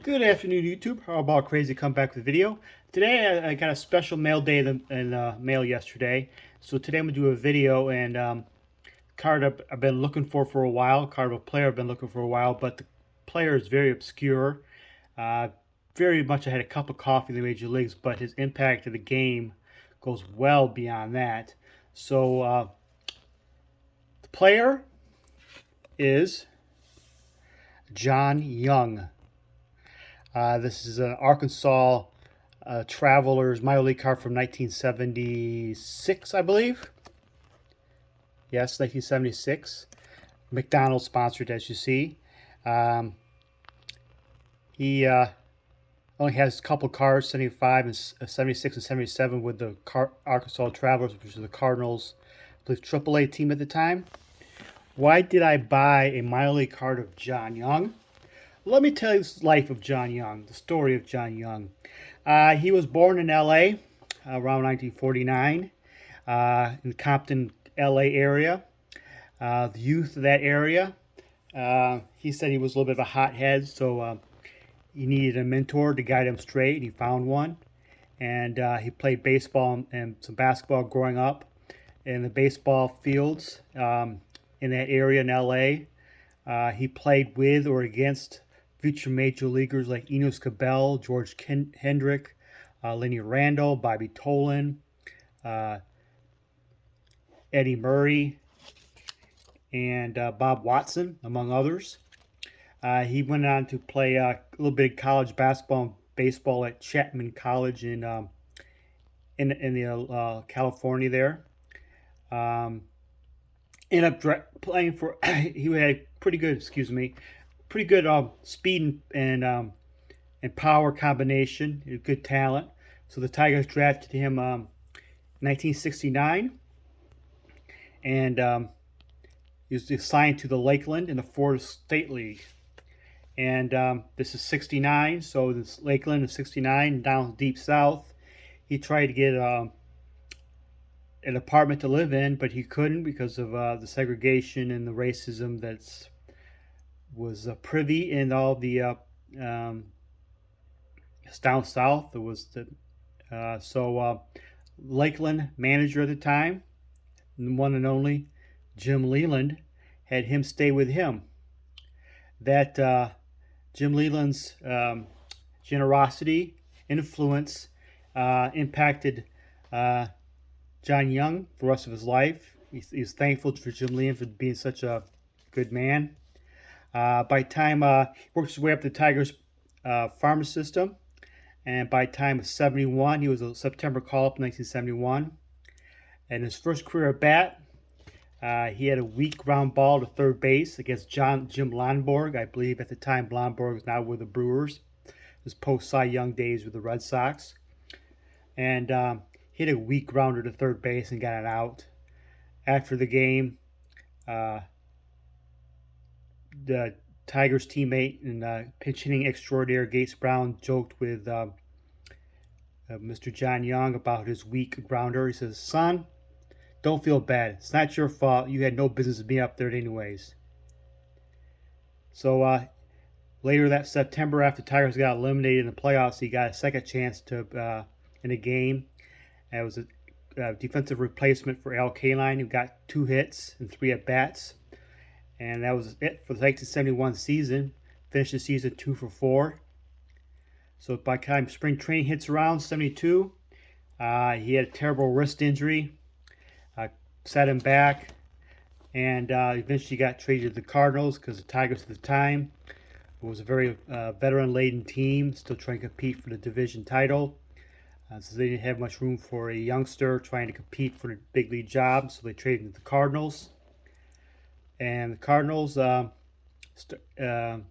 Good afternoon, YouTube. How about Crazy come back with a video? Today I got a special mail day in mail yesterday. So today I'm going to do a video and card I've been looking for a while, card of a player I've been looking for a while, but the player is very obscure. Uh, very much I had a cup of coffee in the Major Leagues, but his impact to the game goes well beyond that. So the player is John Young. This is an Arkansas Travelers minor league card from 1976, I believe. Yes, 1976. McDonald's sponsored, as you see. Um, he only has a couple cards, 75 and 76 and 77 with the Arkansas Travelers, which is the Cardinals, I believe, AAA team at the time. Why did I buy a minor league card of John Young? Let me tell you the life of John Young, the story of John Young. He was born in L.A. Around 1949 in the Compton, L.A. area. The youth of that area, he said he was a little bit of a hothead, so he needed a mentor to guide him straight, and he found one. And he played baseball and some basketball growing up in the baseball fields in that area in L.A. He played with or against future major leaguers like Enos Cabell, George Hendrick, Lenny Randle, Bobby Tolan, uh, Eddie Murray, and Bob Watson, among others. He went on to play a little bit of college basketball and baseball at Chapman College in the California there. Um, Ended up playing for. He had pretty good, pretty good speed and power combination. Good talent. So the Tigers drafted him in 1969, and he was assigned to the Lakeland in the Florida State League. And this is 69, so this Lakeland is 69 down deep south. He tried to get an apartment to live in, but he couldn't because of the segregation and the racism that was privy in all the um, down south. There was the Lakeland manager at the time, the one and only Jim Leyland, had him stay with him. That Jim Leyland's generosity, influence, impacted John Young for the rest of his life. He's thankful for Jim Leyland for being such a good man. By the time he worked his way up the Tigers farm system, and by the time of 71, he was a September call-up in 1971. And his first career at bat, he had a weak ground ball to third base against Jim Lonborg. I believe at the time Lonborg was now with the Brewers. His post-Cy Young days with the Red Sox. And hit a weak grounder to third base and got it out. After the game, the Tigers teammate and pinch hitting extraordinaire Gates Brown joked with Mr. John Young about his weak grounder. He says, "Son, don't feel bad. It's not your fault. You had no business being up there anyways." So later that September, after the Tigers got eliminated in the playoffs, he got a second chance to in a game. It was a defensive replacement for Al Kaline, who got 2 hits and 3 at bats. And that was it for the 1971 season. Finished the season 2 for 4. So by the time spring training hits around 72, he had a terrible wrist injury, set him back, and eventually got traded to the Cardinals because the Tigers at the time was a very veteran-laden team, still trying to compete for the division title. So they didn't have much room for a youngster trying to compete for the big league job, so they traded him to the Cardinals. And the Cardinals, by the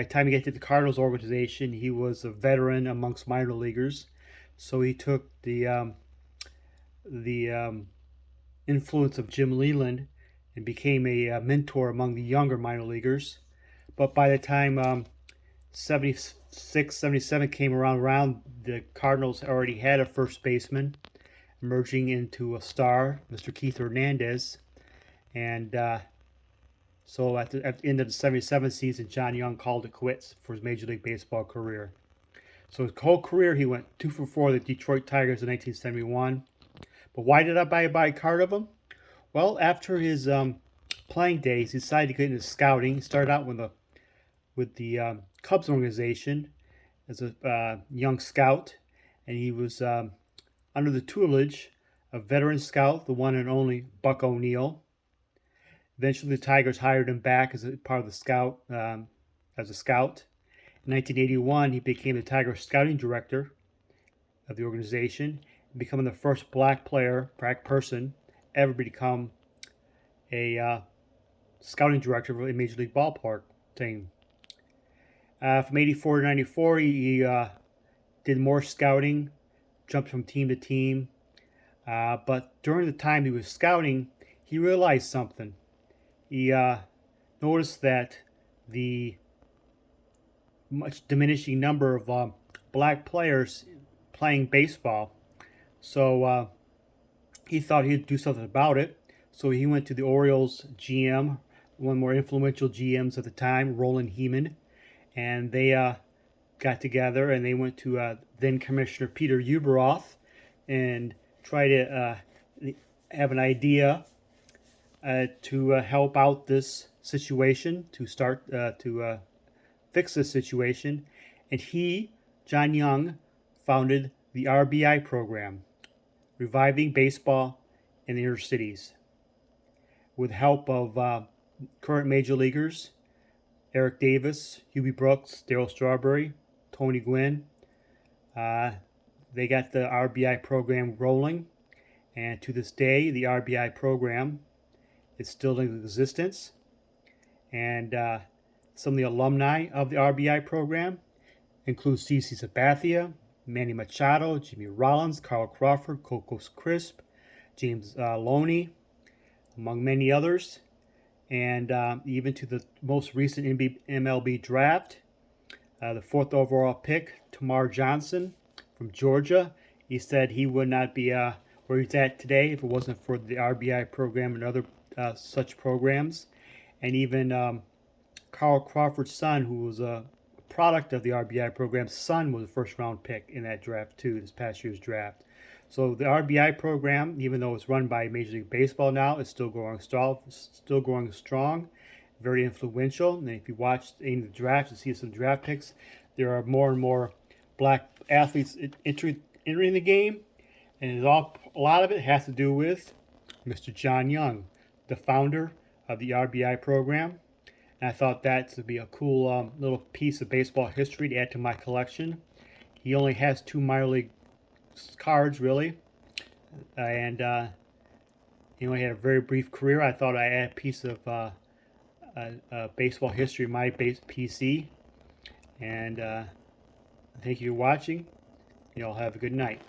time he got to the Cardinals organization, he was a veteran amongst minor leaguers. So he took the influence of Jim Leyland and became a mentor among the younger minor leaguers. But by the time 76, 77 came around, the Cardinals already had a first baseman emerging into a star, Mr. Keith Hernandez. And So at the end of the 77th season, John Young called it quits for his Major League Baseball career. So his whole career, he went 2 for 4 with the Detroit Tigers in 1971. But why did I buy a card of him? Well, after his playing days, he decided to get into scouting. He started out with the Cubs organization as a young scout, and he was under the tutelage of veteran scout, the one and only Buck O'Neil. Eventually, the Tigers hired him back as a part of the scout, as a scout. In 1981, he became the Tigers scouting director of the organization, becoming the first black person, ever become a scouting director of a Major League ballpark team. From 84 to 94, he did more scouting, jumped from team to team. But during the time he was scouting, he realized something. He noticed that the much diminishing number of black players playing baseball. So he thought he'd do something about it. So he went to the Orioles GM, one of the more influential GMs at the time, Roland Heeman, and they got together and they went to then Commissioner Peter Ueberroth and tried to have an idea to help out this situation, to start to fix this situation. And he, John Young, founded the RBI program, reviving baseball in the inner cities, with help of current major leaguers Eric Davis, Hubie Brooks, Darryl Strawberry, Tony Gwynn. They got the RBI program rolling, and to this day, the RBI program is still in existence. And some of the alumni of the RBI program include CC Sabathia, Manny Machado, Jimmy Rollins, Carl Crawford, Cocos Crisp, James Loney, among many others. And even to the most recent MLB draft, the 4th overall pick, Tamar Johnson from Georgia. He said he would not be where he's at today if it wasn't for the RBI program and other such programs. And even Carl Crawford's son, who was a product of the RBI program, son was a first-round pick in that draft too, this past year's draft. So the RBI program, even though it's run by Major League Baseball now, is still growing strong, very influential. And if you watch any of the drafts, you see some draft picks. There are more and more black athletes entering the game, and a lot of it has to do with Mr. John Young, the founder of the RBI program. And I thought that would be a cool little piece of baseball history to add to my collection. He only has 2 minor league cards, really, and he only had a very brief career. I thought I'd add a piece of baseball history in my PC. And thank you for watching. You all have a good night.